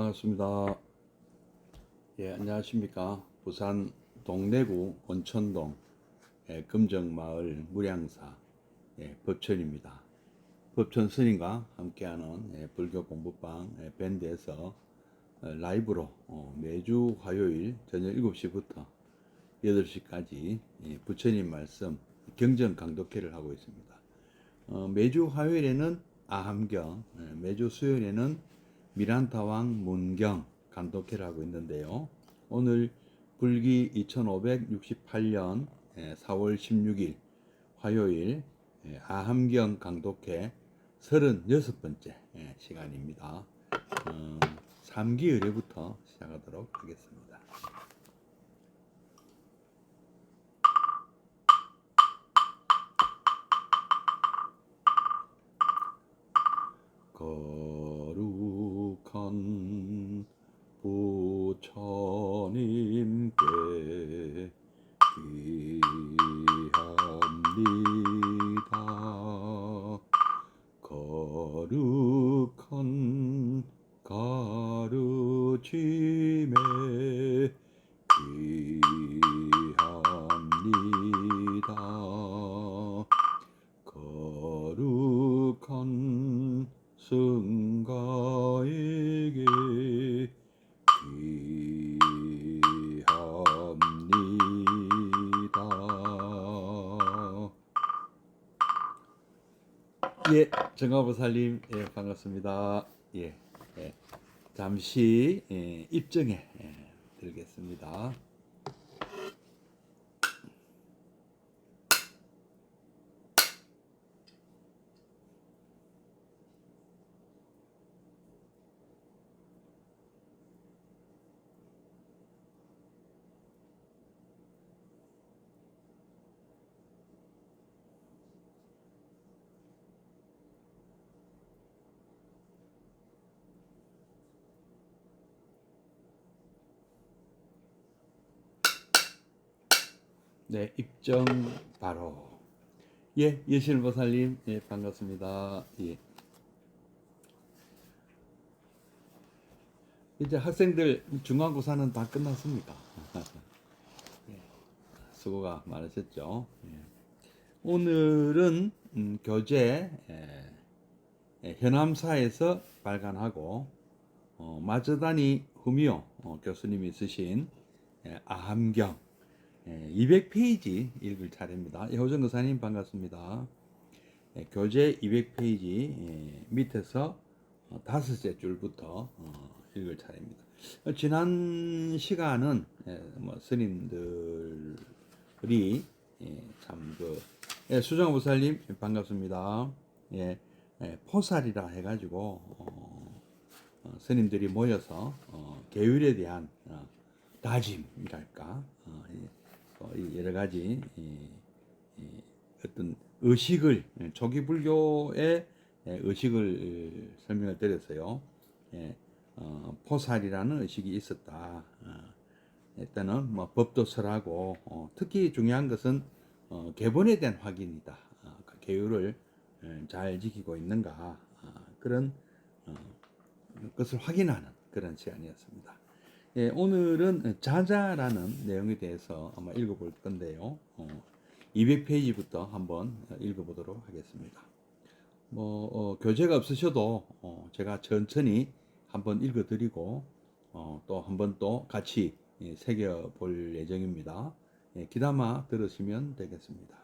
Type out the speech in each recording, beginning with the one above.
반갑습니다. 안녕하십니까. 부산 동래구 온천동 금정마을 무량사 법천입니다. 법천 스님과 함께하는 불교 공부방 밴드에서 라이브로 매주 화요일 저녁 7시부터 8시까지 부처님 말씀 경전 강독회를 하고 있습니다. 매주 화요일에는 아함경, 매주 수요일에는 미란타왕 문경 간독회를 하고 있는데요. 오늘 불기 2568년 4월 16일 화요일 아함경 강독회 36번째 시간입니다. 3기 의례부터 시작하도록 하겠습니다. 거룩한 부처님께 귀합니다. 거룩한 가르침에 귀합니다. 거룩한 승가에게 귀합니다. 정화보살님 반갑습니다. 잠시 입정에 들겠습니다. 입정 바로. 예실보살님 반갑습니다. 이제 학생들 중간고사는 다 끝났습니까? 수고가 많으셨죠. 오늘은 교재 현암사에서 발간하고 마저다니 후미오 교수님이 쓰신 아함경 200페이지 읽을 차례입니다. 호정 교사님 반갑습니다. 교재 200페이지 밑에서 5째 줄부터 읽을 차례입니다. 지난 시간은 스님들이 수정보살님 반갑습니다. 포살이라 해가지고 스님들이 모여서 계율에 대한 다짐이랄까 여러 가지 어떤 의식을 초기 불교의 의식을 설명을 드렸어요. 포살이라는 의식이 있었다. 일단은 법도 설하고 특히 중요한 것은 계본에 대한 확인이다. 그 계율을 잘 지키고 있는가 그런 것을 확인하는 그런 시간이었습니다. 오늘은 자자라는 내용에 대해서 아마 읽어볼 건데요. 200페이지부터 한번 읽어보도록 하겠습니다. 교재가 없으셔도 제가 천천히 한번 읽어드리고 또 한번 또 같이 새겨볼 예정입니다. 귀담아 들으시면 되겠습니다.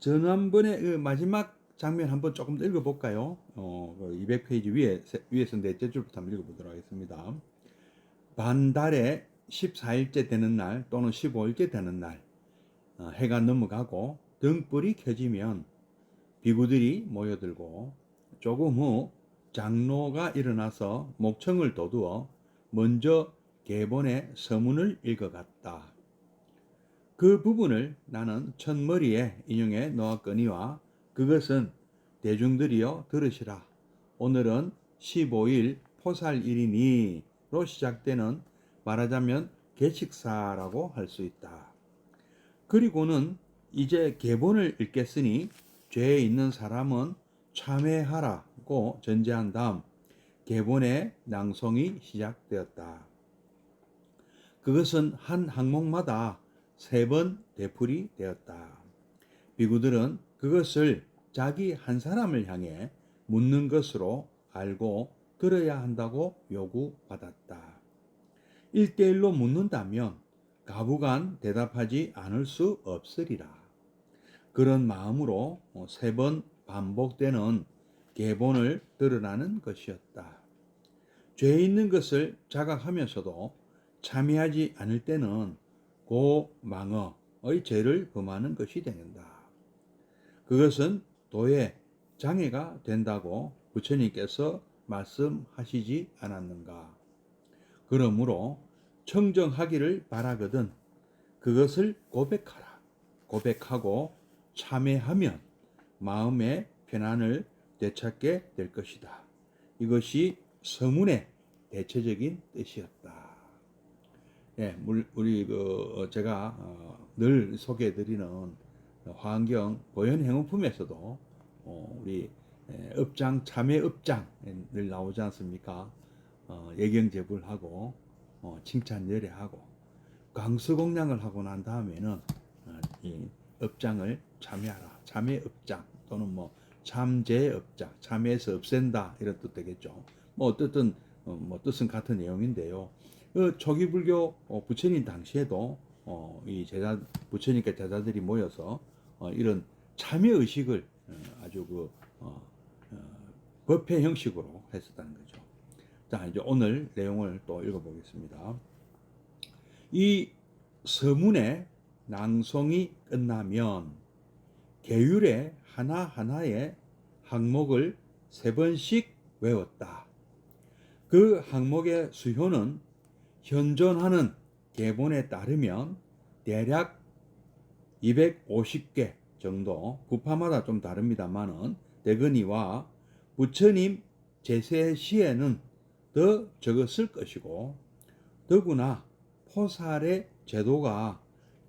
지난번에 그 마지막 장면 한번 조금 더 읽어볼까요? 200페이지 위에서 넷째 줄부터 한번 읽어보도록 하겠습니다. 반달에 14일째 되는 날 또는 15일째 되는 날 해가 넘어가고 등불이 켜지면 비구들이 모여들고 조금 후 장로가 일어나서 목청을 돋우어 먼저 계본의 서문을 읽어갔다. 그 부분을 나는 첫머리에 인용해 놓았거니와 그것은 대중들이여 들으시라. 오늘은 15일 포살일이니로 시작되는 말하자면 개식사라고 할 수 있다. 그리고는 이제 계본을 읽겠으니 죄에 있는 사람은 참회하라고 전제한 다음 계본의 낭송이 시작되었다. 그것은 한 항목마다 3번 되풀이 되었다. 비구들은 그것을 자기 한 사람을 향해 묻는 것으로 알고 들어야 한다고 요구받았다. 1대1로 묻는다면 가부간 대답하지 않을 수 없으리라. 그런 마음으로 3번 반복되는 계본을 들으라는 것이었다. 죄 있는 것을 자각하면서도 참여하지 않을 때는 고망어의 죄를 범하는 것이 된다. 그것은 도의 장애가 된다고 부처님께서 말씀하시지 않았는가. 그러므로 청정하기를 바라거든 그것을 고백하라. 고백하고 참회하면 마음의 편안을 되찾게 될 것이다. 이것이 서문의 대체적인 뜻이었다. 예, 우리 제가 늘 소개해드리는 화엄경 보현행원품에서도 우리 업장 참회 업장 늘 나오지 않습니까? 예경제불하고 칭찬 열애하고 광수공양을 하고 난 다음에는 이 업장을 참여하라. 참회 업장 또는 뭐 참제 업장, 참회해서 없앤다 이런 뜻 되겠죠. 뭐 어떻든 뭐 뜻은 같은 내용인데요. 초기 불교 부처님 당시에도 이 부처님께 제자들이 모여서 이런 참여 의식을 아주 법회 형식으로 했었다는 거죠. 자, 이제 오늘 내용을 또 읽어보겠습니다. 이 서문의 낭송이 끝나면 계율의 하나하나의 항목을 3번씩 외웠다. 그 항목의 수효는 현존하는 계본에 따르면 대략 250개 정도, 부파마다 좀 다릅니다만은 되거니와 부처님 제세 시에는 더 적었을 것이고 더구나 포살의 제도가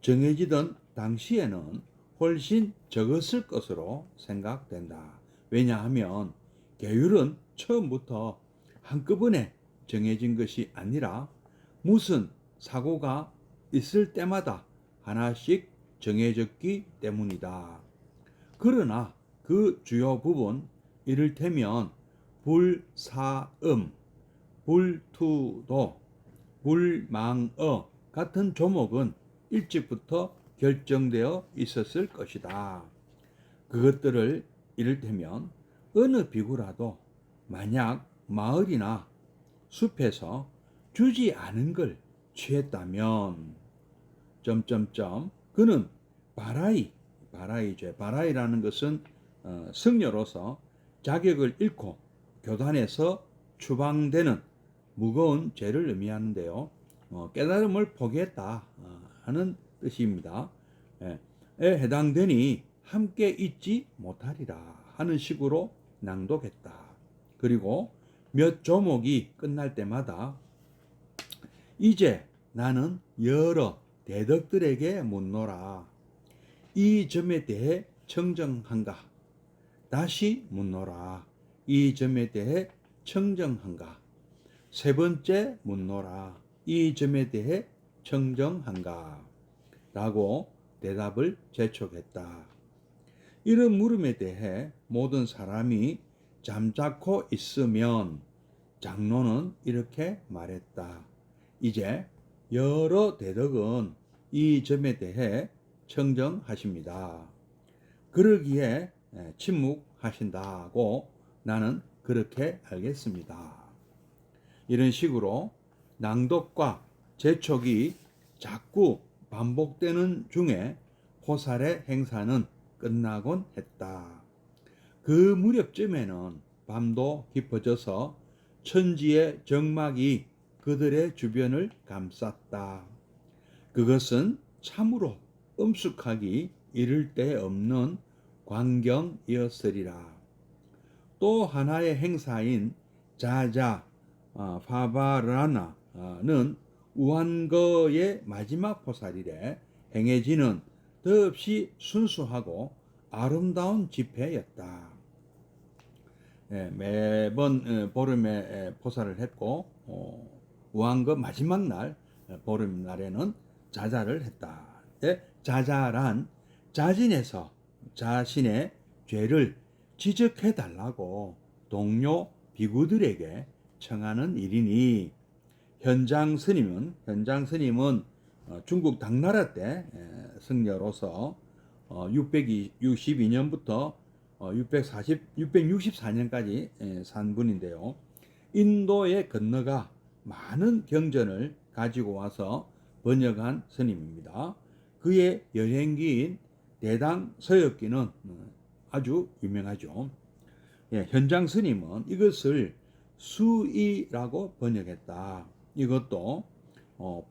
정해지던 당시에는 훨씬 적었을 것으로 생각된다. 왜냐하면 계율은 처음부터 한꺼번에 정해진 것이 아니라 무슨 사고가 있을 때마다 하나씩 정해졌기 때문이다. 그러나 그 주요 부분, 이를테면 불사음, 불투도, 불망어 같은 조목은 일찍부터 결정되어 있었을 것이다. 그것들을 이를테면 어느 비구라도 만약 마을이나 숲에서 주지 않은 걸 취했다면 그는 바라이죄. 바라이라는 것은 승려로서 자격을 잃고 교단에서 추방되는 무거운 죄를 의미하는데요. 깨달음을 포기했다 하는 뜻입니다. 에 해당되니 함께 있지 못하리라 하는 식으로 낭독했다. 그리고 몇 조목이 끝날 때마다 이제 나는 여러 대덕들에게 묻노라. 이 점에 대해 청정한가? 다시 묻노라. 이 점에 대해 청정한가? 3번째 묻노라. 이 점에 대해 청정한가? 라고 대답을 재촉했다. 이런 물음에 대해 모든 사람이 잠자코 있으면 장로는 이렇게 말했다. 이제 여러 대덕은 이 점에 대해 청정하십니다. 그러기에 침묵하신다고 나는 그렇게 알겠습니다. 이런 식으로 낭독과 재촉이 자꾸 반복되는 중에 호살의 행사는 끝나곤 했다. 그 무렵쯤에는 밤도 깊어져서 천지의 정막이 그들의 주변을 감쌌다. 그것은 참으로 엄숙하기 이를 데 없는 광경이었으리라. 또 하나의 행사인 자자 파바라나는 우한거의 마지막 포살일에 행해지는 더없이 순수하고 아름다운 집회였다. 매번 보름에 포사를 했고 우한거 마지막 날 보름날에는 자자를 했다. 자자란 자진해서 자신의 죄를 지적해 달라고 동료 비구들에게 청하는 일이니 현장 스님은 중국 당나라 때 승려로서 662년부터 664년까지 산 분인데요. 인도에 건너가 많은 경전을 가지고 와서 번역한 스님입니다. 그의 여행기인 대당 서역기는 아주 유명하죠. 현장 스님은 이것을 수의라고 번역했다. 이것도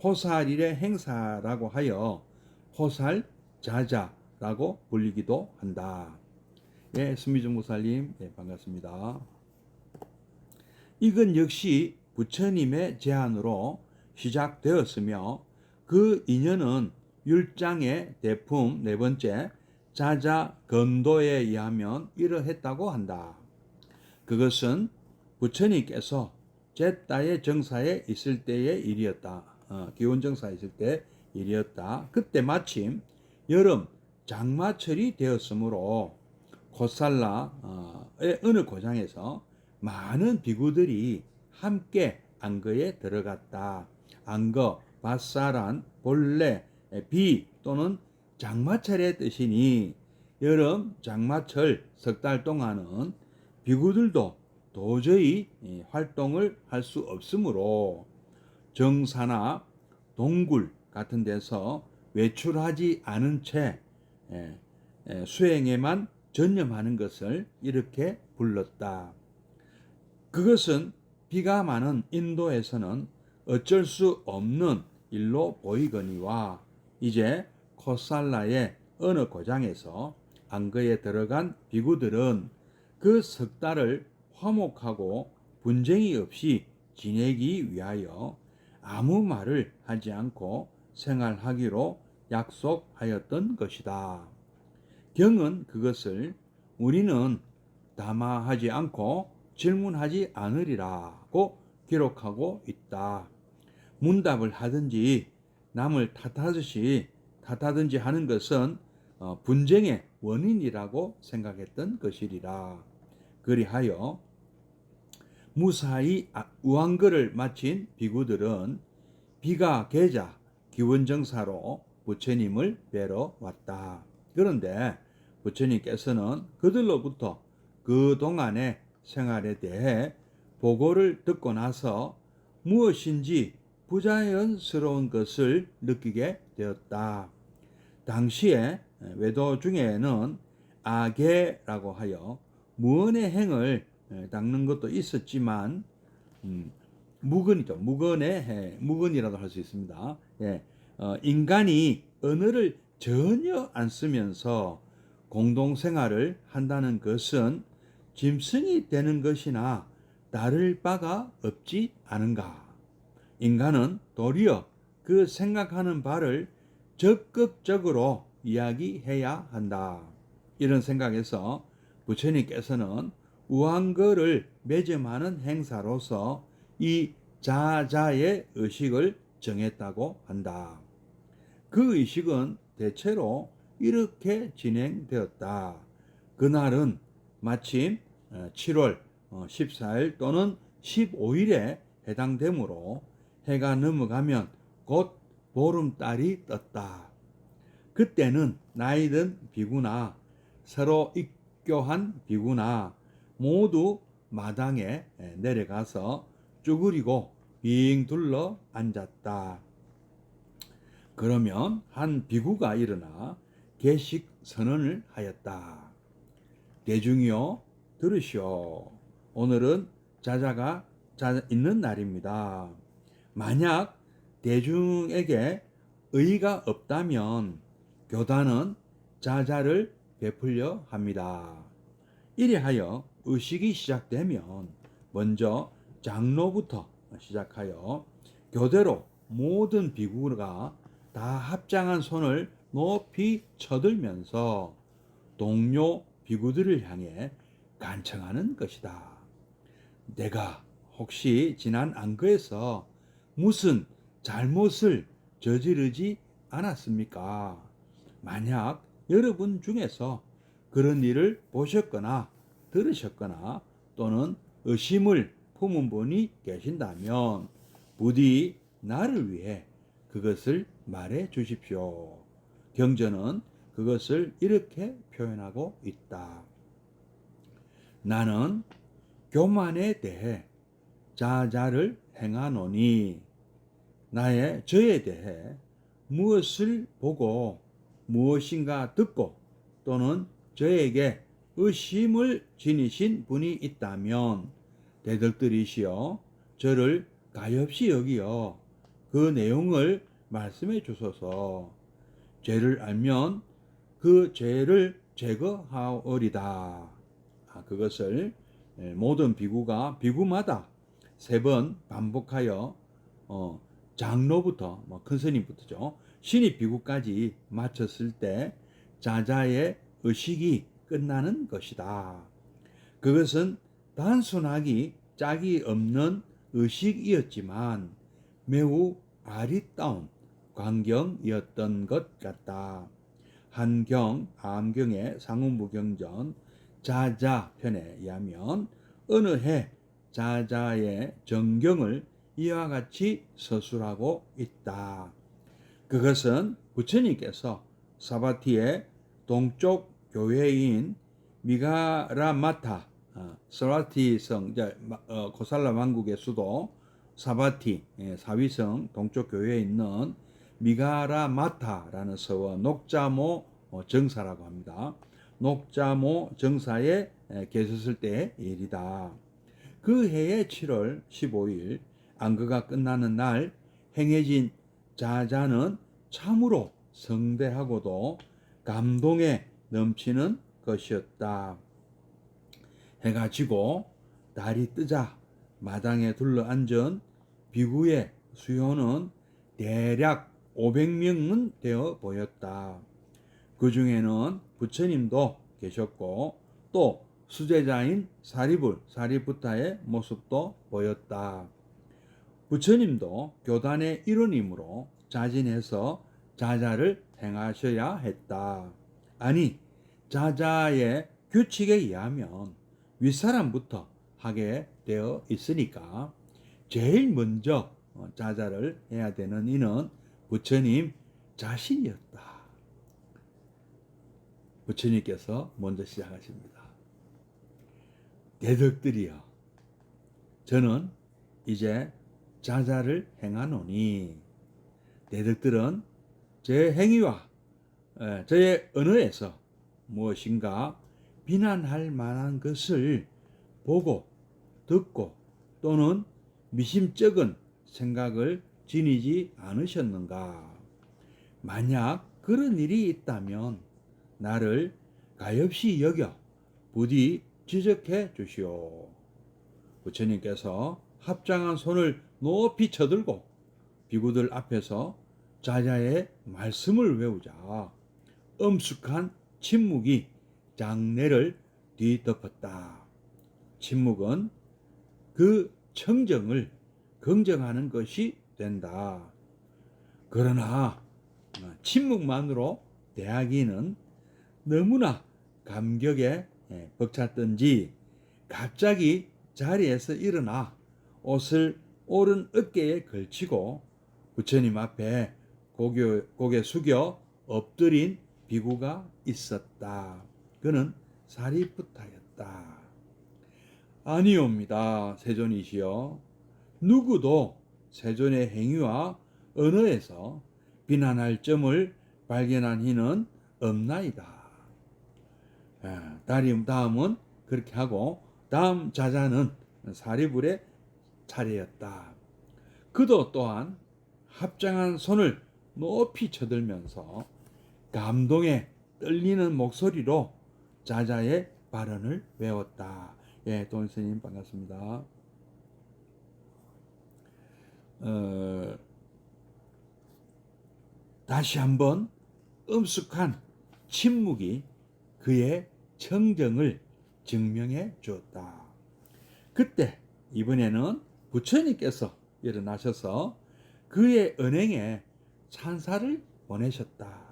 포살일의 행사라고 하여 포살자자라고 불리기도 한다. 스미정 목사님, 반갑습니다. 이건 역시 부처님의 제안으로 시작되었으며 그 인연은 율장의 대품 네 번째 자자 건도에 의하면 이러했다고 한다. 그것은 부처님께서 제따의 정사에 있을 때의 일이었다. 기원 정사에 있을 때 일이었다. 그때 마침 여름 장마철이 되었으므로 코살라의 어느 고장에서 많은 비구들이 함께 안거에 들어갔다. 안거, 바사란 본래 비 또는 장마철의 뜻이니 여름 장마철 석 달 동안은 비구들도 도저히 활동을 할 수 없으므로 정사나 동굴 같은 데서 외출하지 않은 채 수행에만 전념하는 것을 이렇게 불렀다. 그것은 비가 많은 인도에서는 어쩔 수 없는 일로 보이거니와 이제 코살라의 어느 고장에서 안거에 들어간 비구들은 그 석 달을 화목하고 분쟁이 없이 지내기 위하여 아무 말을 하지 않고 생활하기로 약속하였던 것이다. 경은 그것을 우리는 담화하지 않고 질문하지 않으리라고 기록하고 있다. 문답을 하든지 남을 탓하든지 하는 것은 분쟁의 원인이라고 생각했던 것이리라. 그리하여 무사히 우한거를 마친 비구들은 비가 개자 기원정사로 부처님을 뵈러 왔다. 그런데 부처님께서는 그들로부터 그동안의 생활에 대해 보고를 듣고 나서 무엇인지 부자연스러운 것을 느끼게 되었다. 당시에 외도 중에는 아계라고 하여 무언의 행을 닦는 것도 있었지만 무근이죠. 무근이라도 할 수 있습니다. 인간이 언어를 전혀 안 쓰면서 공동생활을 한다는 것은 짐승이 되는 것이나 다를 바가 없지 않은가. 인간은 도리어 그 생각하는 바를 적극적으로 이야기해야 한다. 이런 생각에서 부처님께서는 우한거를 매점하는 행사로서 이 자자의 의식을 정했다고 한다. 그 의식은 대체로 이렇게 진행되었다. 그날은 마침 7월 14일 또는 15일에 해당되므로 해가 넘어가면 곧 보름달이 떴다. 그때는 나이든 비구나 서로 입교한 비구나 모두 마당에 내려가서 쭈그리고 빙 둘러 앉았다. 그러면 한 비구가 일어나 계식 선언을 하였다. 대중이여 들으시오. 오늘은 자자가 있는 날입니다. 만약 대중에게 의의가 없다면 교단은 자자를 베풀려 합니다. 이래하여 의식이 시작되면 먼저 장로부터 시작하여 교대로 모든 비구가 다 합장한 손을 높이 쳐들면서 동료 비구들을 향해 간청하는 것이다. 내가 혹시 지난 안거에서 무슨 잘못을 저지르지 않았습니까? 만약 여러분 중에서 그런 일을 보셨거나 들으셨거나 또는 의심을 품은 분이 계신다면 부디 나를 위해 그것을 말해 주십시오. 경전은 그것을 이렇게 표현하고 있다. 나는 교만에 대해 자자를 행하노니 나의 저에 대해 무엇을 보고 무엇인가 듣고 또는 저에게 의심을 지니신 분이 있다면 대덕들이시여 저를 가엾이 여기어 그 내용을 말씀해 주소서. 죄를 알면 그 죄를 제거하오리다. 그것을 모든 비구마다 3번 반복하여 장로부터 큰 스님부터죠. 신입 비구까지 마쳤을 때 자자의 의식이 끝나는 것이다. 그것은 단순하기 짝이 없는 의식이었지만 매우 아리따운 광경이었던 것 같다. 한경, 암경의 상운부경전 자자편에 의하면 어느 해 자자의 정경을 이와 같이 서술하고 있다. 그것은 부처님께서 사바티의 동쪽 교회인 미가라마타 사바티성 고살라 왕국의 수도 사바티 사위성 동쪽 교회에 있는 미가라마타라는 서원 녹자모 정사라고 합니다. 녹자모 정사에 계셨을 때의 일이다. 그 해의 7월 15일 안거가 끝나는 날 행해진 자자는 참으로 성대하고도 감동에 넘치는 것이었다. 해가 지고 달이 뜨자 마당에 둘러앉은 비구의 수요는 대략 500명은 되어 보였다. 그 중에는 부처님도 계셨고 또 수제자인 사리부타의 모습도 보였다. 부처님도 교단의 일원이므로 자진해서 자자를 행하셔야 했다. 아니, 자자의 규칙에 의하면 윗사람부터 하게 되어 있으니까 제일 먼저 자자를 해야 되는 이는 부처님 자신이었다. 부처님께서 먼저 시작하십니다. 대덕들이여, 저는 이제 자자를 행하노니 대덕들은 제 행위와 저의 언어에서 무엇인가 비난할 만한 것을 보고 듣고 또는 미심쩍은 생각을 지니지 않으셨는가? 만약 그런 일이 있다면 나를 가엾이 여겨 부디 지적해 주시오. 부처님께서 합장한 손을 높이 쳐들고 비구들 앞에서 자자의 말씀을 외우자 엄숙한 침묵이 장내를 뒤덮었다. 침묵은 그 청정을 긍정하는 것이 된다. 그러나 침묵만으로 대하기는 너무나 감격에 벅찼던지 갑자기 자리에서 일어나 옷을 오른 어깨에 걸치고 부처님 앞에 고개 숙여 엎드린 비구가 있었다. 그는 사리푸타였다. 아니옵니다, 세존이시여. 누구도 세존의 행위와 언어에서 비난할 점을 발견한 이는 없나이다. 다음은 그렇게 하고 다음 자자는 사리불의 차례였다. 그도 또한 합장한 손을 높이 쳐들면서 감동에 떨리는 목소리로 자자의 발언을 외웠다. 예, 돈스님 반갑습니다. 다시 한번 엄숙한 침묵이 그의 청정을 증명해 주었다. 그때 이번에는 부처님께서 일어나셔서 그의 은행에 찬사를 보내셨다.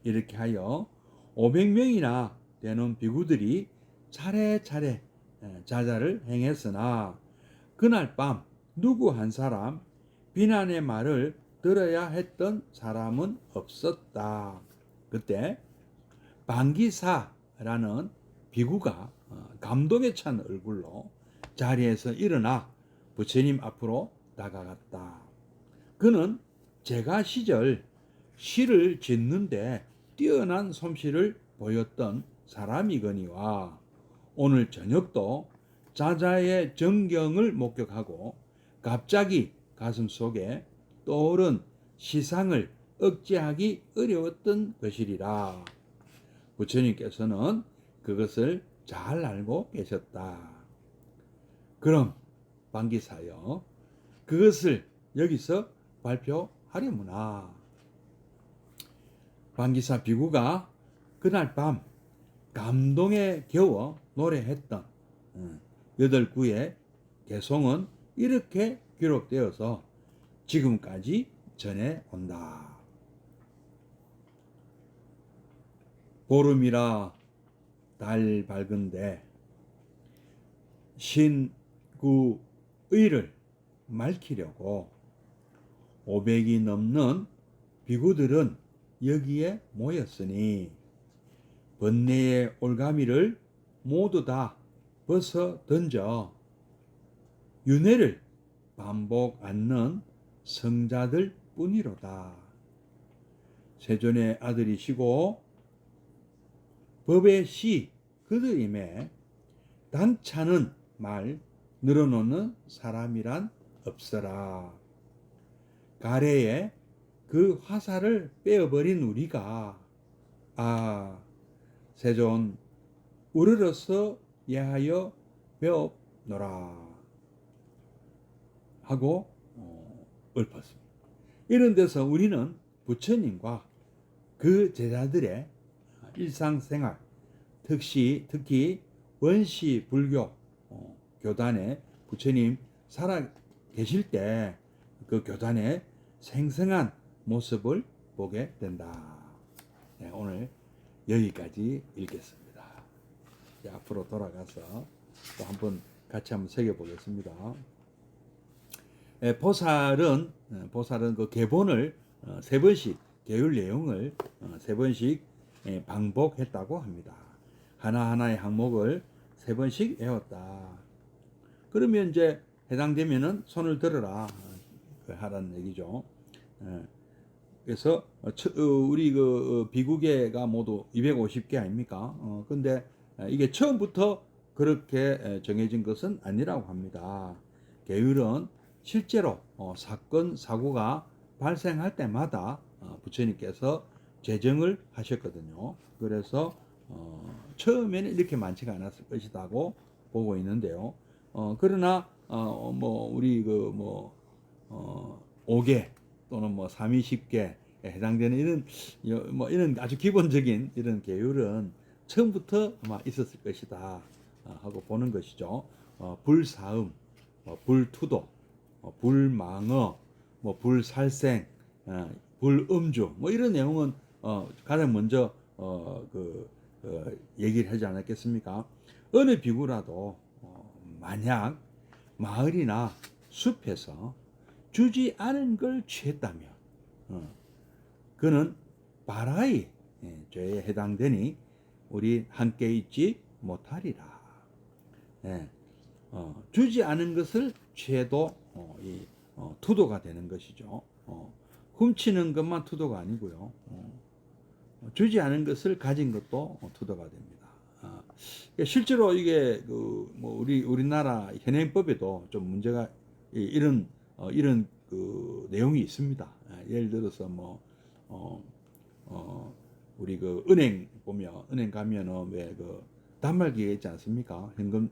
이렇게 하여 500명이나 되는 비구들이 차례차례 자자를 행했으나 그날 밤 누구 한 사람 비난의 말을 들어야 했던 사람은 없었다. 그때 방기사라는 비구가 감동에 찬 얼굴로 자리에서 일어나 부처님 앞으로 다가갔다. 그는 제가 시절 시를 짓는데 뛰어난 솜씨를 보였던 사람이거니와 오늘 저녁도 자자의 정경을 목격하고 갑자기 가슴속에 떠오른 시상을 억제하기 어려웠던 것이리라. 부처님께서는 그것을 잘 알고 계셨다. 그럼 방기사여, 그것을 여기서 발표하려무나. 방기사 비구가 그날 밤 감동에 겨워 노래했던 8구의 개송은 이렇게 기록되어서 지금까지 전해온다. 보름이라 달 밝은데 신구의를 밝히려고 500이 넘는 비구들은 여기에 모였으니 번뇌의 올가미를 모두 다 벗어 던져 윤회를 반복 않는 성자들 뿐이로다. 세존의 아들이시고 법의 시 그들임에 당차는 말 늘어놓는 사람이란 없어라. 가래에 그 화살을 빼어버린 우리가 세존 우르러서 예하여 배웁노라 하고 읊었습니다. 이런 데서 우리는 부처님과 그 제자들의 일상생활, 특히 원시 불교 교단에 부처님 살아 계실 때 그 교단의 생생한 모습을 보게 된다. 네, 오늘 여기까지 읽겠습니다. 자, 앞으로 돌아가서 또 한번 같이 한번 새겨보겠습니다. 보살은 그 계본을 3번씩 계율 내용을 3번씩 반복했다고 합니다. 하나하나의 항목을 3번씩 외웠다. 그러면 이제 해당되면은 손을 들어라 하라는 얘기죠. 그래서 우리 그 비구계가 모두 250개 아닙니까? 근데 이게 처음부터 그렇게 정해진 것은 아니라고 합니다. 계율은 실제로 사건 사고가 발생할 때마다 부처님께서 제정을 하셨거든요. 그래서 처음에는 이렇게 많지가 않았을 것이라고 보고 있는데요. 그러나 우리 5개 또는 320개에 해당되는 이런 아주 기본적인 이런 계율은 처음부터 아마 있었을 것이다 하고 보는 것이죠. 불사음, 불투도, 불망어, 불살생, 불음주 이런 내용은 가장 먼저 얘기를 하지 않았겠습니까? 어느 비구라도 만약 마을이나 숲에서 주지 않은 걸 취했다면 그는 바라의 죄에 해당되니 우리 함께 있지 못하리라. 주지 않은 것을 취해도 투도가 되는 것이죠. 훔치는 것만 투도가 아니고요. 주지 않은 것을 가진 것도 투도가 됩니다. 실제로 이게 우리나라 현행법에도 좀 문제가 이런 그 내용이 있습니다. 예를 들어서 우리 그 은행 보면 은행 가면은 왜 그 단말기가 있지 않습니까? 현금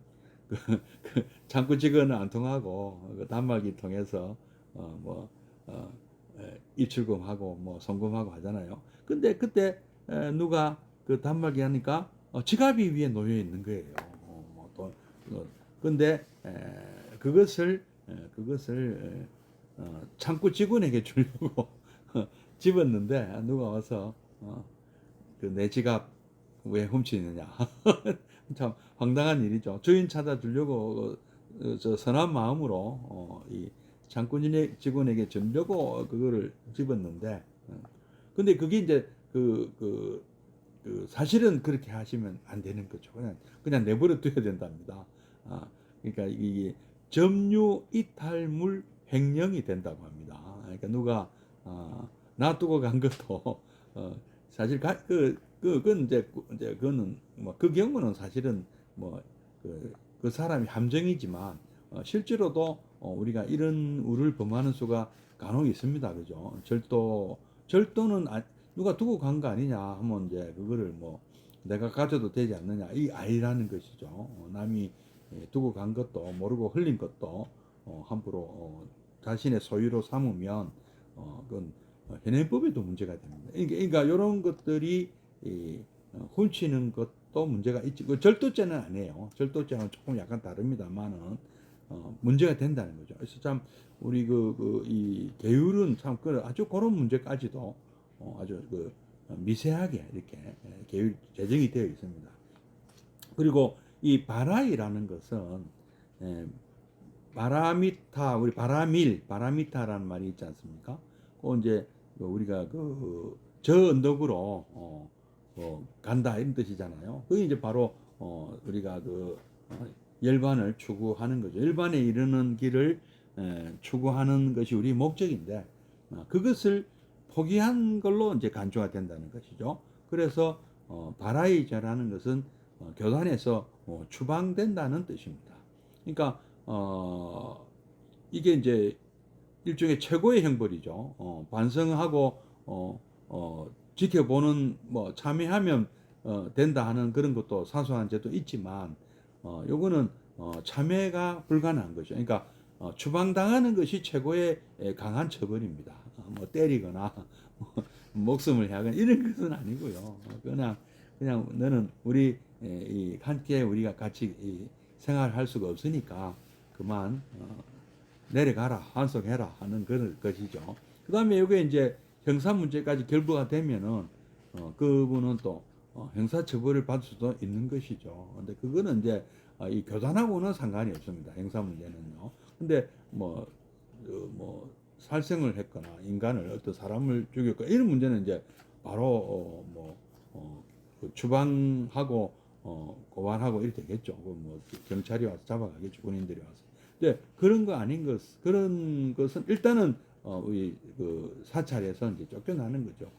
창구 직원은 안 통하고 그 단말기 통해서 입출금하고 송금하고 하잖아요. 근데 그때 누가 그 단말기 하니까 지갑이 위에 놓여 있는 거예요. 또 근데 그것을 창구 직원에게 주려고 집었는데 누가 와서 그 내 지갑 왜 훔치느냐. 참 황당한 일이죠. 주인 찾아주려고 저 선한 마음으로 이 창구 직원에게 주려고 그거를 집었는데 근데 그게 이제 사실은 그렇게 하시면 안 되는 거죠. 그냥 내버려 둬야 된답니다. 그러니까 이게 점유 이탈물 횡령이 된다고 합니다. 그러니까 누가 놔두고 간 것도 사실 그건 이제 그거는 뭐 그 경우는 사실은 뭐 그 사람이 함정이지만 실제로도 우리가 이런 우를 범하는 수가 간혹 있습니다. 그죠? 절도는 누가 두고 간 거 아니냐 하면 이제 그거를 뭐 내가 가져도 되지 않느냐 이 아니라는 것이죠. 남이 두고 간 것도 모르고 흘린 것도 함부로 자신의 소유로 삼으면 그건 현행법에도 문제가 됩니다. 그러니까 이런 것들이 훔치는 것도 문제가 있지. 그 절도죄는 아니에요. 절도죄는 조금 약간 다릅니다만은 문제가 된다는 거죠. 그래서 참 우리 이 계율은 참 아주 그런 문제까지도 아주 미세하게 이렇게 계율 제정이 되어 있습니다. 그리고 이 바라이라는 것은 바라미타 우리 바라미타라는 말이 있지 않습니까? 이제 우리가 저 언덕으로 간다 이런 뜻이잖아요. 그게 이제 바로 우리가 열반을 추구하는 거죠. 열반에 이르는 길을 추구하는 것이 우리 목적인데 그것을 포기한 걸로 이제 간주가 된다는 것이죠. 그래서 바라이자라는 것은 교단에서 추방된다는 뜻입니다. 그러니까 이게 이제 일종의 최고의 형벌이죠. 반성하고 지켜보는 뭐 참여하면 된다 하는 그런 것도 사소한 죄도 있지만 요거는 참여가 불가능한 거죠. 그러니까 추방당하는 것이 최고의 강한 처벌입니다. 뭐 때리거나 목숨을 해하거나 이런 것은 아니고요. 그냥 너는 우리 함께 우리가 같이 생활할 수가 없으니까 그만 내려가라 환속해라 하는 그런 것이죠. 그 다음에 이게 이제 형사 문제까지 결부가 되면은 그분은 또 형사 처벌을 받을 수도 있는 것이죠. 근데 그거는 이제 이 교단하고는 상관이 없습니다. 형사 문제는요. 근데 뭐 살생을 했거나 인간을 어떤 사람을 죽였거나 이런 문제는 이제 바로 추방하고 고발하고 이렇게 되겠죠. 뭐 경찰이 와서 잡아가겠죠. 군인들이 와서. 근데 그런 거 아닌 그런 것은 일단은 우리 사찰에서 이제 쫓겨나는 거죠.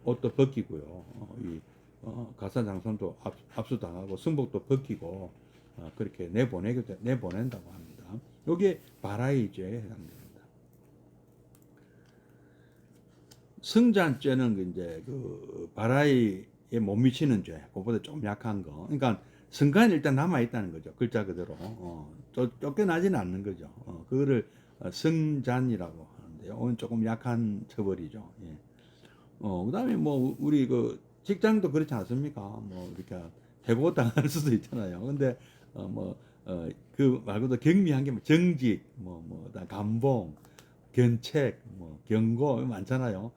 옷도 벗기고요. 가사장손도 압수당하고 승복도 벗기고 그렇게 내보낸다고 합니다. 이게 바라이죄에 해당됩니다. 승잔죄는 이제 바라이에 못 미치는 죄, 그보다 좀 약한 거. 그러니까 승간이 일단 남아 있다는 거죠. 글자 그대로 쫓겨나지는 않는 거죠. 그거를 승잔이라고 하는데요. 오늘 조금 약한 처벌이죠. 예. 그다음에 뭐 우리 직장도 그렇지 않습니까? 뭐 이렇게 해고 당할 수도 있잖아요. 근데 그 말고도 경미한 게 정직, 감봉, 견책, 경고 많잖아요.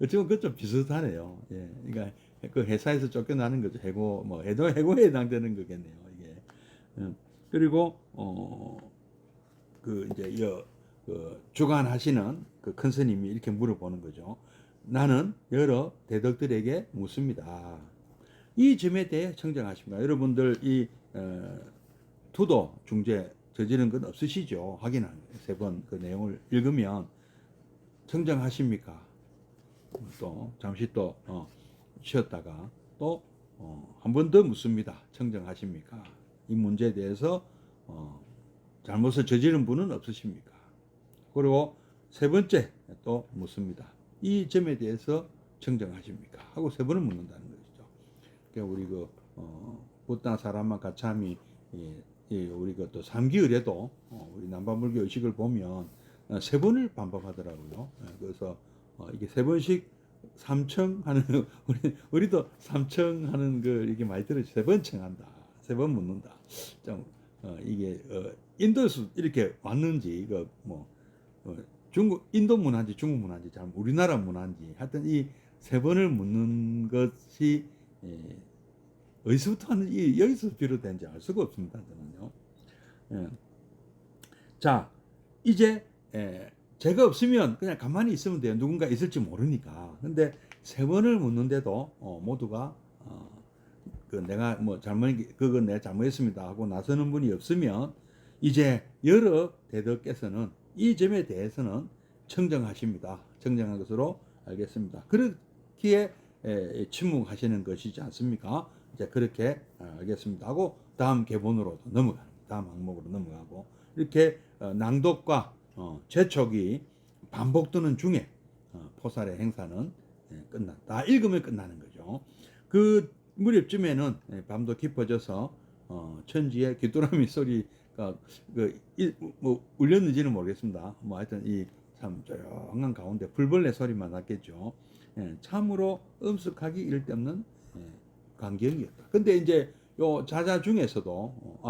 지금 그좀 비슷하네요. 예, 그러니까 그 회사에서 쫓겨나는 거죠. 해고에 해당되는 거겠네요. 이게. 그리고 이제 주관하시는 그 큰 스님이 이렇게 물어보는 거죠. 나는 여러 대덕들에게 묻습니다. 이 점에 대해 청정하십니까? 여러분들 이 투도 중재 저지른 건 없으시죠? 확인한 3번 그 내용을 읽으면 청정하십니까? 또 잠시 또 쉬었다가 또 한 번 더 묻습니다. 청정하십니까? 이 문제에 대해서 잘못을 저지른 분은 없으십니까? 그리고 3번째 또 묻습니다. 이 점에 대해서 청정하십니까? 하고 3번을 묻는다는 것이죠. 그러니까 우리 부다 사람만 가참이 우리 또 삼기을에도 우리 남반불교 의식을 보면 3번을 반복하더라고요. 그래서 이게 3번씩 삼청하는 우리도 삼청하는 걸 이게 많이 들어요. 3번 청한다. 세 번 묻는다. 좀 이게 인도에서 이렇게 왔는지 이거 뭐 중국 인도 문화인지 중국 문화인지 잘 우리나라 문화인지 하여튼 이 세 번을 묻는 것이 어디서부터 하는지 여기서 비롯된지 알 수가 없습니다. 저는요. 예. 자, 이제 제가 없으면 그냥 가만히 있으면 돼요. 누군가 있을지 모르니까. 근데 세 번을 묻는데도 모두가 그 내가 뭐 그건 내가 잘못했습니다 하고 나서는 분이 없으면 이제 여러 대덕께서는 이 점에 대해서는 청정하십니다. 청정한 것으로 알겠습니다. 그렇기에 침묵하시는 것이지 않습니까? 이제 그렇게 알겠습니다 하고 다음 계본으로 넘어가는 다음 항목으로 넘어가고 이렇게 낭독과 재촉이 반복되는 중에 포살의 행사는 끝났다. 읽으면 끝나는 거죠. 그 무렵쯤에는 밤도 깊어져서 천지의 귀뚜라미 소리가 뭐 울렸는지는 모르겠습니다. 뭐 하여튼 이 참 조용한 가운데 불벌레 소리만 났겠죠. 참으로 엄숙하기 이를 데 없는 광경이었다. 근데 이제 요 자자 중에서도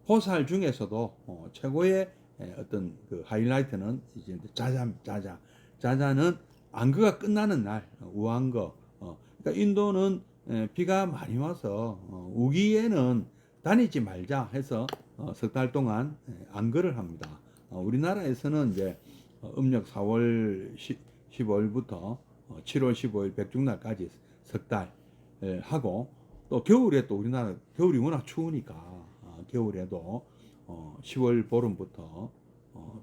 포살 중에서도 최고의 어떤 그 하이라이트는 이제 자자는 안거가 끝나는 날 우안거. 그러니까 인도는 비가 많이 와서 우기에는 다니지 말자 해서 석 달 동안 안거를 합니다. 우리나라에서는 이제 음력 4월 15일부터 7월 15일 백중날까지 석 달 하고 또 겨울에 또 우리나라 겨울이 워낙 추우니까 겨울에도 10월 보름부터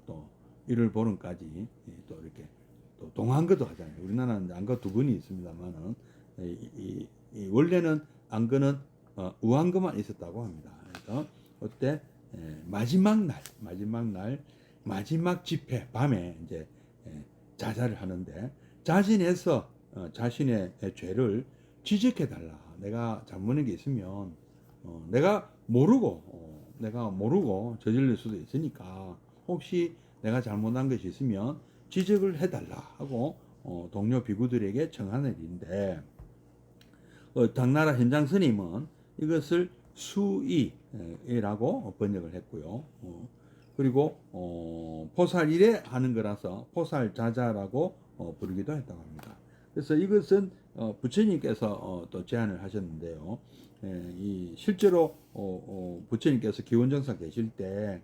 또 1월 보름까지 또 이렇게 또 동안거도 하잖아요. 우리나라는 안거 두 번이 있습니다만은 원래는 안거는 우안거만 있었다고 합니다. 그래서 그때 마지막 집회 밤에 이제 자자를 하는데 자신해서 자신의 죄를 지적해 달라. 내가 잘못한 게 있으면 내가 모르고 저질릴 수도 있으니까 혹시 내가 잘못한 것이 있으면 지적을 해달라 하고 동료 비구들에게 청하는 일인데 당나라 현장 스님은 이것을 수의라고 번역을 했고요. 그리고 포살일에 하는 거라서 포살자자라고 부르기도 했다고 합니다. 그래서 이것은 부처님께서 또 제안을 하셨는데요. 이 실제로 부처님께서 기원정사 계실 때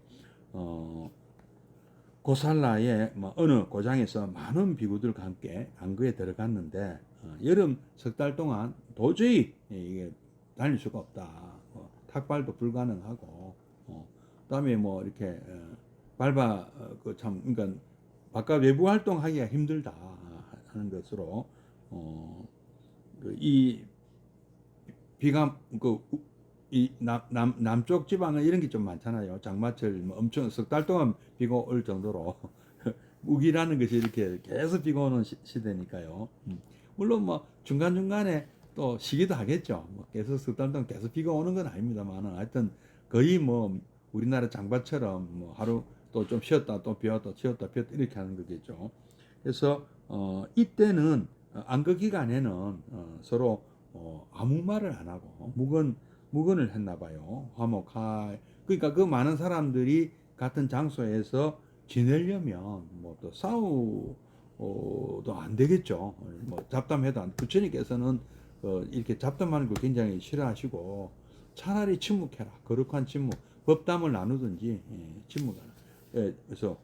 고살라의 어느 고장에서 많은 비구들과 함께 안거에 들어갔는데 여름 석 달 동안 도저히 이게 다닐 수가 없다. 탁발도 불가능하고 그다음에 뭐 이렇게 그러니까 바깥 외부 활동하기가 힘들다 하는 것으로 이 비가 이 남쪽 지방은 이런 게 좀 많잖아요. 장마철 뭐 엄청 석 달 동안 비가 올 정도로 우기라는 것이 이렇게 계속 비가 오는 시대니까요. 물론 뭐 중간중간에 또 쉬기도 하겠죠. 뭐 계속 석 달 동안 계속 비가 오는 건 아닙니다만은 하여튼 거의 뭐 우리나라 장마처럼 뭐 하루 또 좀 쉬었다 또 비었다 쉬었다 비었다 이렇게 하는 거겠죠. 그래서 이때는 안거 기간에는 서로 아무 말을 안 하고 묵언을 했나 봐요. 그러니까 그 많은 사람들이 같은 장소에서 지내려면 뭐 또 싸우도 안 되겠죠. 뭐 잡담해도 부처님께서는 이렇게 잡담하는 걸 굉장히 싫어하시고 차라리 침묵해라. 거룩한 침묵. 법담을 나누든지 침묵하라. 그래서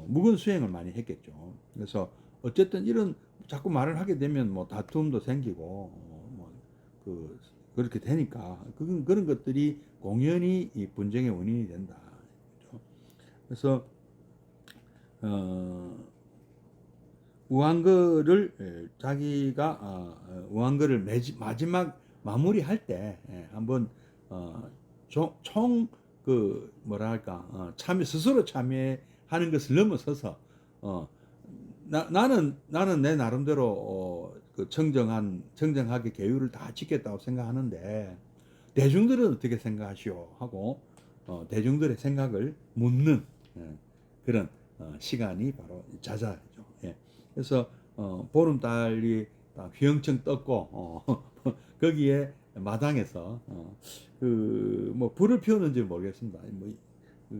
묵은 수행을 많이 했겠죠. 그래서 어쨌든 이런 자꾸 말을 하게 되면 뭐 다툼도 생기고 그렇게 되니까 그런 것들이 공연히 이 분쟁의 원인이 된다. 그래서 우한거를 자기가 우한거를 마지막 마무리할 때 한번 스스로 참여하는 것을 넘어서서 나는 내 나름대로 정정하게 계율을 다 지켰다고 생각하는데 대중들은 어떻게 생각하시오 하고 대중들의 생각을 묻는 그런 시간이 바로 자자죠. 그래서 보름달이 휘영청 떴고 거기에 마당에서 그 뭐 불을 피웠는지 모르겠습니다. 뭐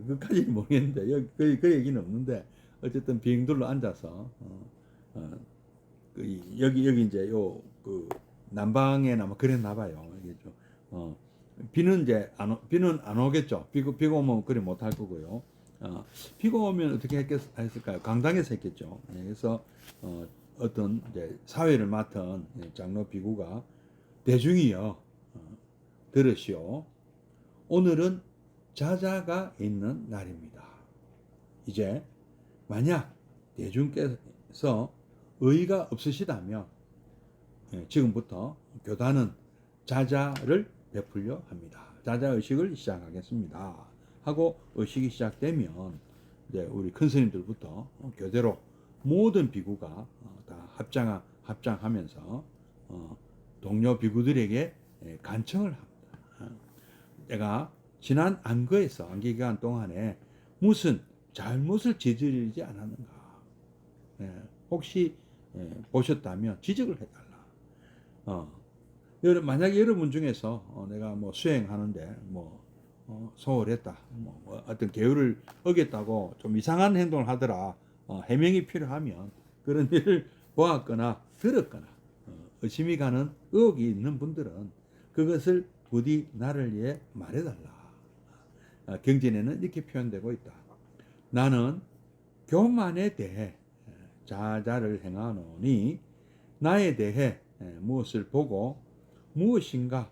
그까지는 모르겠는데 그 얘기는 없는데 어쨌든 비행들로 앉아서 여기 이제 요 그 남방에나 뭐 그랬나 봐요. 이게 좀 비는 이제 비는 안 오겠죠. 비가 오면 그리 못할 거고요. 비가 오면 어떻게 했을까요? 강당에서 했겠죠. 그래서 어떤 이제 사회를 맡은 장로 비구가 대중이여 들으시오. 오늘은 자자가 있는 날입니다. 이제 만약 대중께서 의의가 없으시다면 지금부터 교단은 자자를 베풀려 합니다. 자자 의식을 시작하겠습니다. 하고 의식이 시작되면 이제 우리 큰 스님들부터 교대로 모든 비구가 다 합장하면서 동료 비구들에게 간청을 합니다. 내가 지난 안기 기간 동안에 무슨 잘못을 저지르지 않았는가? 혹시 보셨다면 지적을 해달라. 만약에 여러분 중에서 내가 뭐 수행하는데 뭐 소홀했다, 뭐 어떤 계율을 어겼다고 좀 이상한 행동을 하더라, 해명이 필요하면 그런 일을 보았거나 들었거나 의심이 가는 의혹이 있는 분들은 그것을 부디 나를 위해 말해달라. 경전에는 이렇게 표현되고 있다. 나는 교만에 대해 자자를 행하노니 나에 대해 무엇을 보고 무엇인가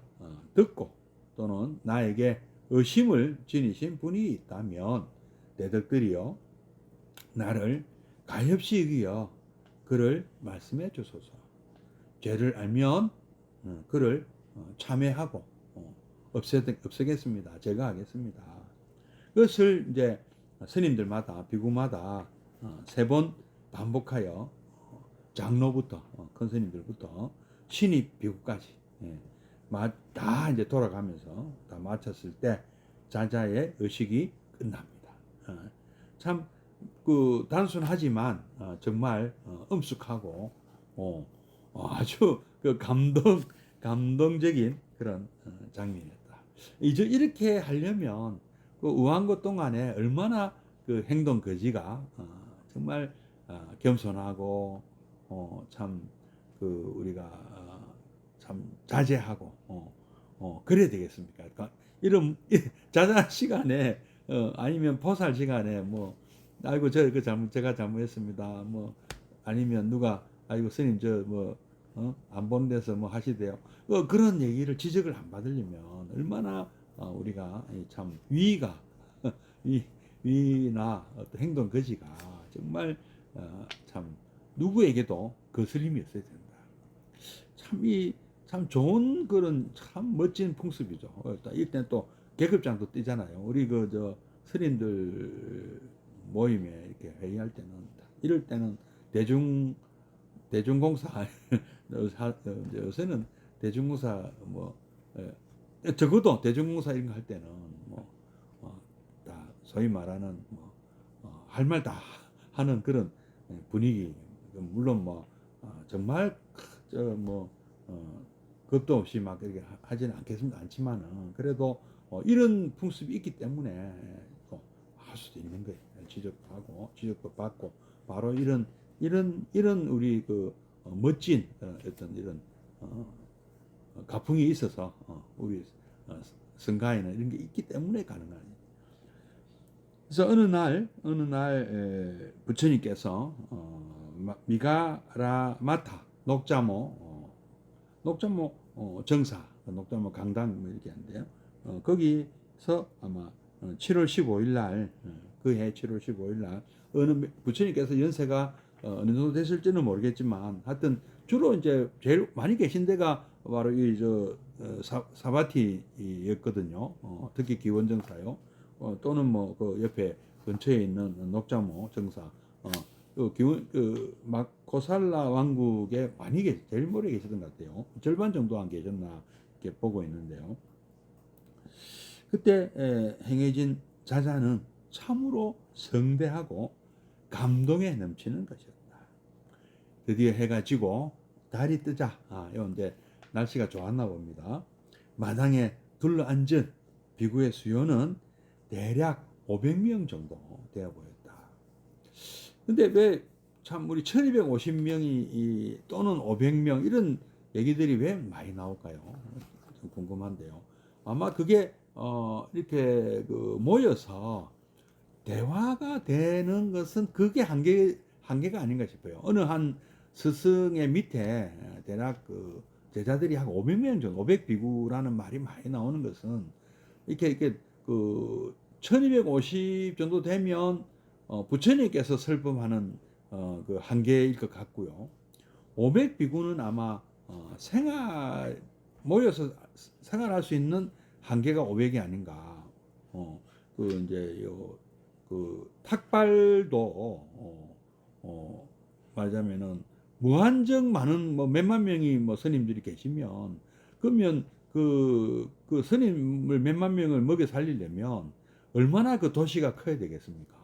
듣고 또는 나에게 의심을 지니신 분이 있다면 대덕들이여 나를 가엾이 여기어 그를 말씀해 주소서. 죄를 알면 그를 참회하고 없애겠습니다. 제거하겠습니다. 그것을 이제 스님들마다 비구마다 3번 반복하여 장로부터 큰 스님들부터 신입 비구까지 다 이제 돌아가면서 다 마쳤을 때 자자의 의식이 끝납니다. 참 그 단순하지만 정말 엄숙하고 아주 그 감동적인 그런 장면이었다. 이제 이렇게 하려면 그 우왕고 동안에 얼마나 그 행동 거지가 정말 겸손하고 참 그 우리가 참 자제하고 그래야 되겠습니까? 그러니까 이런 자자 시간에 아니면 포살 시간에 뭐 아이고 제가 잘못했습니다. 뭐 아니면 누가 아이고 스님 저 뭐 안 보는 데서 뭐 하시대요. 그런 얘기를 지적을 안 받으려면 얼마나 우리가 참 위가 위나 어떤 행동 거지가 정말 참 누구에게도 거슬림이 없어야 된다. 참 좋은 그런 참 멋진 풍습이죠. 이때 또 계급장도 뛰잖아요. 우리 저 스님들 모임에 이렇게 회의할 때는 이럴 때는 대중공사 요새는 대중공사 뭐 적어도 대중공사 이런 거 할 때는 뭐 다 소위 말하는 뭐 할 말 다 하는 그런 분위기. 물론 뭐 정말 뭐 겁도 없이 막 이렇게 하지는 않지만은 그래도 이런 풍습이 있기 때문에 할 수도 있는 거예요. 지적도 받고 바로 이런 우리 그 멋진 어떤 이런 가풍이 있어서 우리 성가에는 이런 게 있기 때문에 가능한. 그래서 어느 날 부처님께서 미가라마타 녹자모 정사 녹자모 강당 뭐 이렇게 하는데요. 거기서 아마 7월 15일 날 그해 7월 15일 날 어느 부처님께서 연세가 어느 정도 됐을지는 모르겠지만 하여튼 주로 이제 제일 많이 계신 데가 바로 이 사바티였거든요. 특히 기원정사요. 또는 뭐 그 옆에 근처에 있는 녹자모 정사. 고살라 왕국에 제일 오래 계시던 것 같아요. 절반 정도 안 계셨나 이렇게 보고 있는데요. 그때 행해진 자자는 참으로 성대하고 감동에 넘치는 것이었다. 드디어 해가 지고 달이 뜨자. 이제 날씨가 좋았나 봅니다. 마당에 둘러앉은 비구의 수요는 대략 500명 정도 되어 보였다. 근데 왜 참 우리 1250명이 또는 500명 이런 얘기들이 왜 많이 나올까요? 좀 궁금한데요. 아마 그게 이렇게 그 모여서 대화가 되는 것은 그게 한계가 아닌가 싶어요. 어느 한 스승의 밑에 대략 그 제자들이 한 500명 정도, 500비구라는 말이 많이 나오는 것은 이렇게 그 1250 정도 되면 부처님께서 설법하는 그 한계일 것 같고요. 500비구는 아마 모여서 생활할 수 있는 한계가 500이 아닌가. 그 이제 그 탁발도 말하자면은 무한정 많은 뭐 몇만 명이 뭐 스님들이 계시면 그러면 그 스님을 몇만 명을 먹여 살리려면 얼마나 그 도시가 커야 되겠습니까?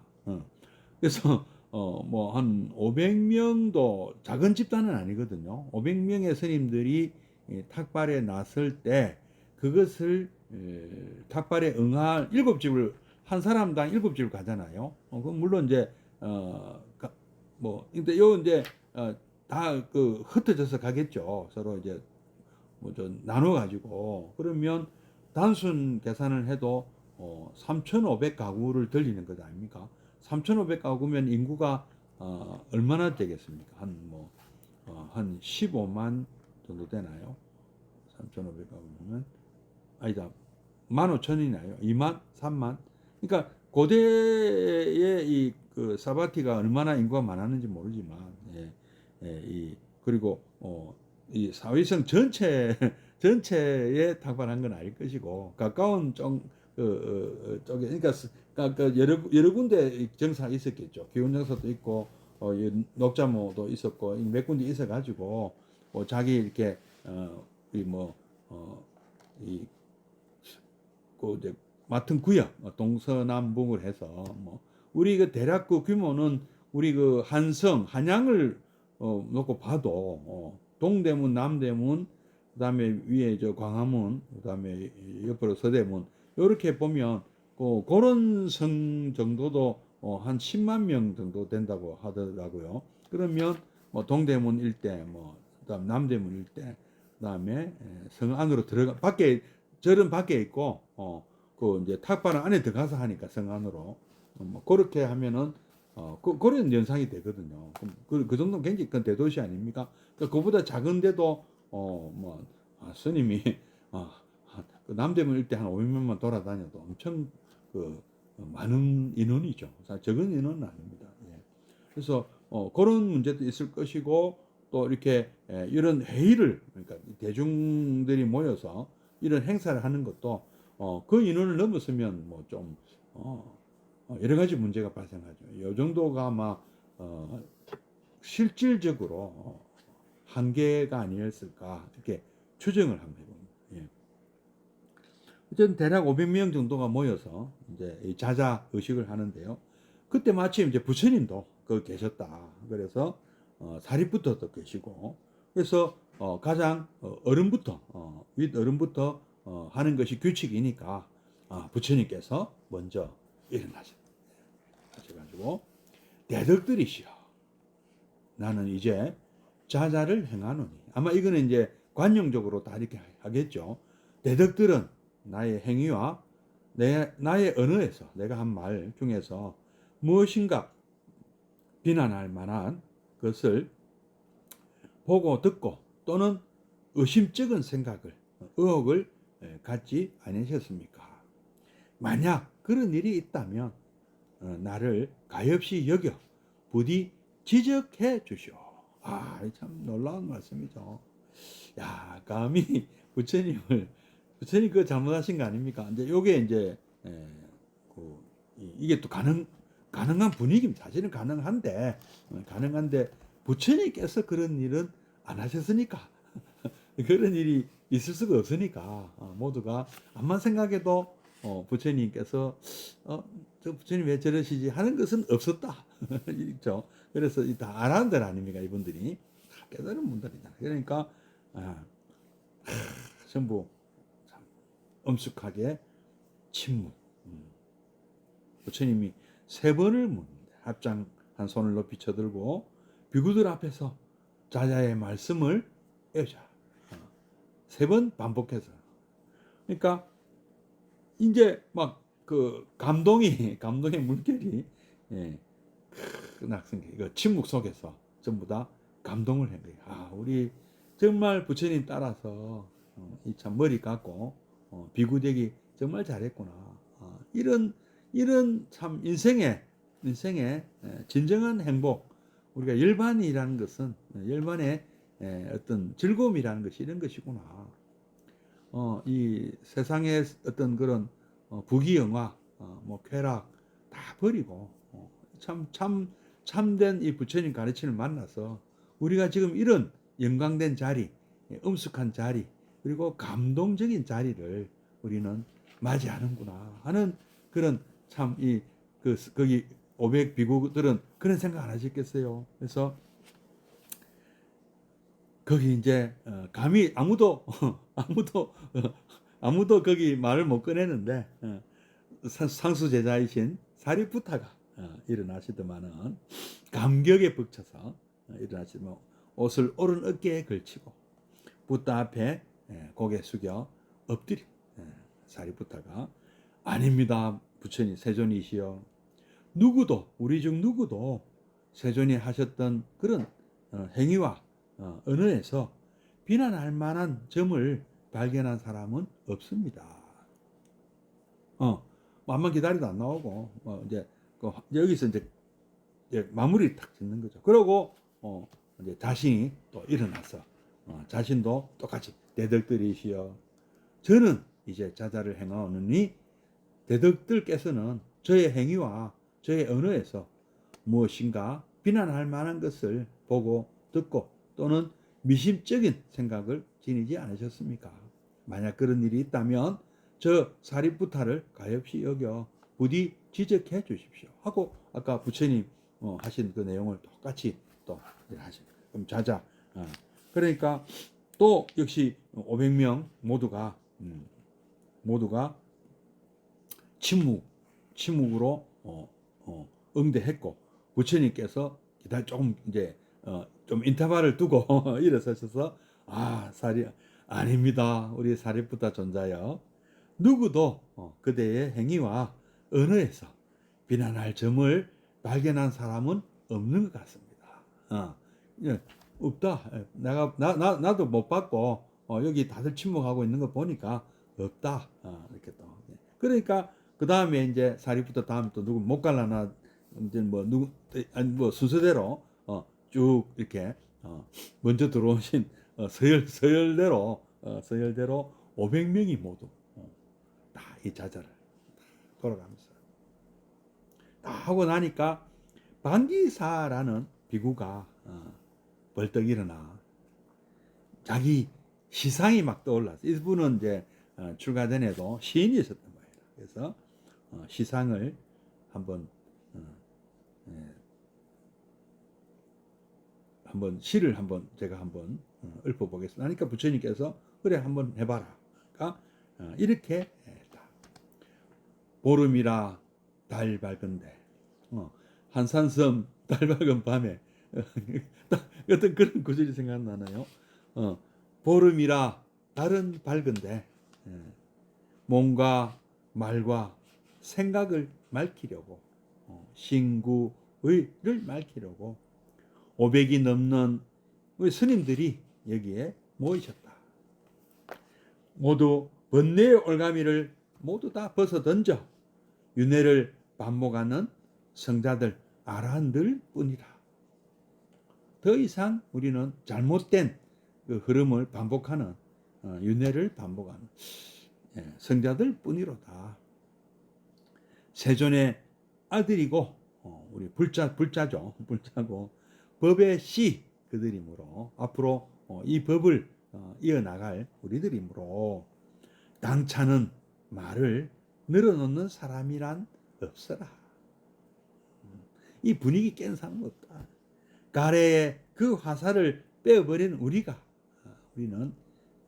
그래서 뭐 한 500명도 작은 집단은 아니거든요. 500명의 스님들이 탁발에 나설 때 그것을 탁발에 응할 7집을 한 사람당 7집을 가잖아요. 그럼 물론 이제 뭐 근데 요 이제 다 그 흩어져서 가겠죠. 서로 이제 뭐 좀 나눠 가지고 그러면 단순 계산을 해도 3,500가구를 들리는 것 아닙니까? 3,500가구면 인구가 얼마나 되겠습니까? 한 15만 정도 되나요? 3,500가구면 아니다. 15,000이나요? 2만? 3만? 그러니까 고대의 이 그 사바티가 얼마나 인구가 많았는지 모르지만 그리고 이 사회성 전체에 탁발한 건 아닐 것이고 가까운 쪽에 그러니까 여러 군데 정사가 있었겠죠. 기원정사도 있고 녹자모도 있었고 몇 군데 있어 가지고 자기 이렇게 그 이제 맡은 구역 동서남북을 해서 뭐 우리 그 대략 그 규모는 우리 그 한양을 놓고 봐도 동대문, 남대문, 그다음에 위에 저 광화문, 그다음에 옆으로 서대문 이렇게 보면 그런 성 정도도 한 10만 명 정도 된다고 하더라고요. 그러면 뭐 동대문 일대, 뭐 그다음 남대문 일대, 그다음에 성 안으로 들어가 절은 밖에 있고 그 이제 탁발은 안에 들어가서 하니까 성 안으로 뭐 그렇게 하면은 그런 연상이 되거든요. 그 정도는 굉장히 큰 대도시 아닙니까? 그보다 작은데도 스님이 그 남대문 일대 한 500명만 돌아다녀도 엄청 그 많은 인원이죠. 적은 인원은 아닙니다. 예. 그래서 그런 문제도 있을 것이고 또 이렇게 이런 회의를 그러니까 대중들이 모여서 이런 행사를 하는 것도 그 인원을 넘었으면 뭐 좀 여러 가지 문제가 발생하죠. 이 정도가 아마 실질적으로 한계가 아니었을까 이렇게 추정을 한번 해봅니다. 예. 어쨌든 대략 500명 정도가 모여서 이제 이 자자 의식을 하는데요. 그때 마침 이제 부처님도 그 계셨다. 그래서 사립부터도 계시고 그래서 가장 어른부터 윗 어른부터 하는 것이 규칙이니까 부처님께서 먼저 일어나셔가지고 대덕들이시여 나는 이제 자자를 행하노니 아마 이거는 이제 관용적으로 다 이렇게 하겠죠. 대덕들은 나의 행위와 나의 언어에서 내가 한 말 중에서 무엇인가 비난할 만한 것을 보고 듣고 또는 의심쩍은 생각을 의혹을 갖지 아니셨습니까? 만약 그런 일이 있다면 나를 가엾이 여겨 부디 지적해 주시오. 참 놀라운 말씀이죠. 야, 감히 부처님 그 잘못하신 거 아닙니까? 이제 요게 이제 이게 또 가능한 분위기입니다. 사실은 가능한데 부처님께서 그런 일은 안 하셨으니까 그런 일이 있을 수가 없으니까 모두가 암만 생각해도 부처님께서 저 부처님 왜 저러시지 하는 것은 없었다. 있죠. 그래서 다 알아들 아닙니까 이분들이 깨달은 분들이다. 그러니까 전부 엄숙하게 침묵. 부처님이 3번을 묻는데 합장 한 손을 높이 쳐들고 비구들 앞에서 자자의 말씀을 에자 3번 반복해서. 그러니까 이제 막 그 감동의 물결이 그 낙성기 이거 침묵 속에서 전부 다 감동을 한 거예요. 아, 우리 정말 부처님 따라서 이 참 머리 깎고 비구되기 정말 잘했구나. 이런 참 인생의 진정한 행복, 우리가 열반이라는 것은 열반의 어떤 즐거움이라는 것이 이런 것이구나. 이 세상의 어떤 그런 부귀영화, 뭐 쾌락 다 버리고 참된 이 부처님 가르침을 만나서 우리가 지금 이런 영광된 자리, 엄숙한 자리, 그리고 감동적인 자리를 우리는 맞이하는구나 하는 그런 참 거기 500 비구들은 그런 생각 안 하셨겠어요. 그래서 거기 이제 감히 아무도 거기 말을 못 꺼내는데 상수 제자이신 사리푸타가 일어나시더만은 감격에 벅차서 일어나시면 옷을 오른 어깨에 걸치고 붓다 앞에 고개 숙여 엎드리고 사리푸타가 아닙니다. 부처님 세존이시여. 누구도 우리 중 누구도 세존이 하셨던 그런 행위와 언어에서 비난할 만한 점을 발견한 사람은 없습니다. 암만 기다려도 안 나오고 이제 여기서 이제 마무리를 탁 짓는 거죠. 그러고 이제 자신이 또 일어나서 자신도 똑같이 대덕들이시여 저는 이제 자자를 행하오느니 대덕들께서는 저의 행위와 저의 언어에서 무엇인가 비난할 만한 것을 보고 듣고 또는 미심적인 생각을 지니지 않으셨습니까? 만약 그런 일이 있다면 저 사리푸타를 가엾이 여겨 부디 지적해 주십시오 하고 아까 부처님 하신 그 내용을 똑같이 또 하신 그럼 자자 그러니까 또 역시 500명 모두가 침묵으로 응대했고 부처님께서 조금 이제 좀 인터벌을 두고 일어서셔서 아닙니다. 우리 사리푸타 존자여 누구도 그대의 행위와 언어에서 비난할 점을 발견한 사람은 없는 것 같습니다. 예, 없다. 나도 못 봤고 여기 다들 침묵하고 있는 거 보니까 없다. 이렇게 또 그러니까 그 다음에 이제 사리푸타 다음 또 누구 못 갈라나 이제 뭐 순서대로 쭉 이렇게 먼저 들어오신 서열대로 500명이 모두 다 이 자자를 걸어가면서 다 하고 나니까 반기사라는 비구가 벌떡 일어나 자기 시상이 막 떠올랐어. 이분은 이제 출가 전에도 시인이셨던 거예요. 그래서 시상을 한번 시를 제가 한번 읊어보겠습니다. 그러니까 부처님께서 그래 한번 해봐라. 그러니까 이렇게 했다. 보름이라 달 밝은데 한산섬 달 밝은 밤에 어떤 그런 구절이 생각나나요? 보름이라 달은 밝은데 몸과 말과 생각을 맑히려고 신구의를 맑히려고 500이 넘는 우리 스님들이 여기에 모이셨다. 모두 번뇌의 올가미를 모두 다 벗어 던져 윤회를 반복하는 성자들 아라한들 뿐이라. 더 이상 우리는 잘못된 그 흐름을 반복하는 윤회를 반복하는 성자들 뿐이로다. 세존의 아들이고 우리 불자죠. 불자고 법의 씨 그들이므로 앞으로 이 법을 이어나갈 우리들이므로 당차는 말을 늘어놓는 사람이란 없어라. 이 분위기 깬 사람은 없다. 가래의 그 화살을 빼어버린 우리는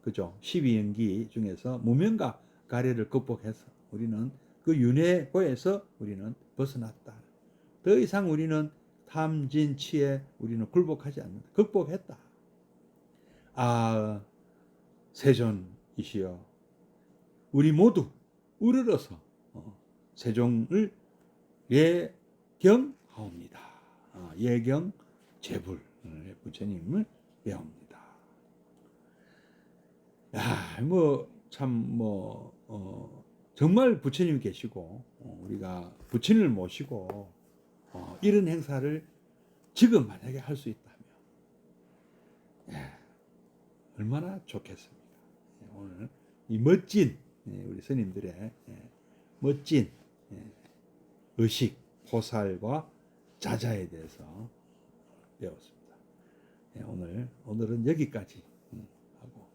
그죠 12연기 중에서 무명가 가래를 극복해서 우리는 그 윤회고에서 우리는 벗어났다. 더 이상 우리는 탐진치에 우리는 굴복하지 않는다. 극복했다. 아, 세존이시여, 우리 모두 우러러서 세종을 예경하옵니다. 예경 제불 부처님을 배웁니다. 야, 정말 부처님 계시고 우리가 부처님을 모시고 이런 행사를 지금 만약에 할 수 있다면 얼마나 좋겠습니까? 오늘 이 멋진 우리 스님들의 멋진 의식, 포살과 자자에 대해서 배웠습니다. 오늘은 여기까지 하고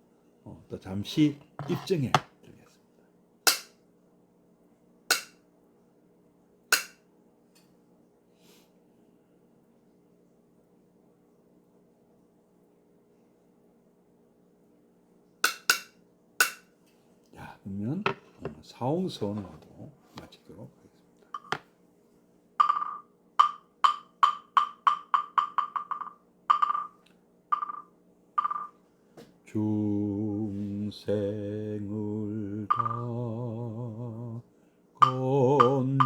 또 잠시 입증해 드리겠습니다. 자, 그러면 사홍선하고 마치도록 하겠습니다. 중생을 다 건지오리다.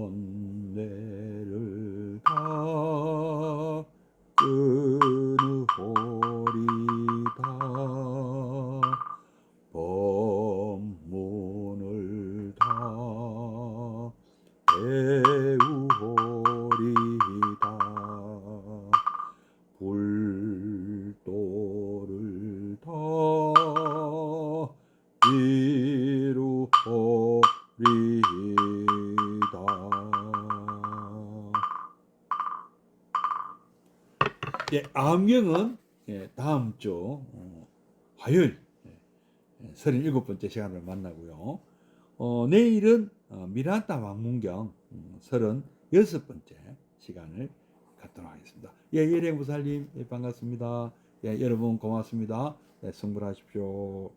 번뇌를 다 끊으오리다. 법문을 다 배우오리다. 불도를 다 이루오리다. 암경은 다음 주 화요일 37번째 시간을 만나고요. 내일은 미란다 왕문경 36번째 시간을 갖도록 하겠습니다. 예령부살님 반갑습니다. 여러분 고맙습니다. 승불하십시오.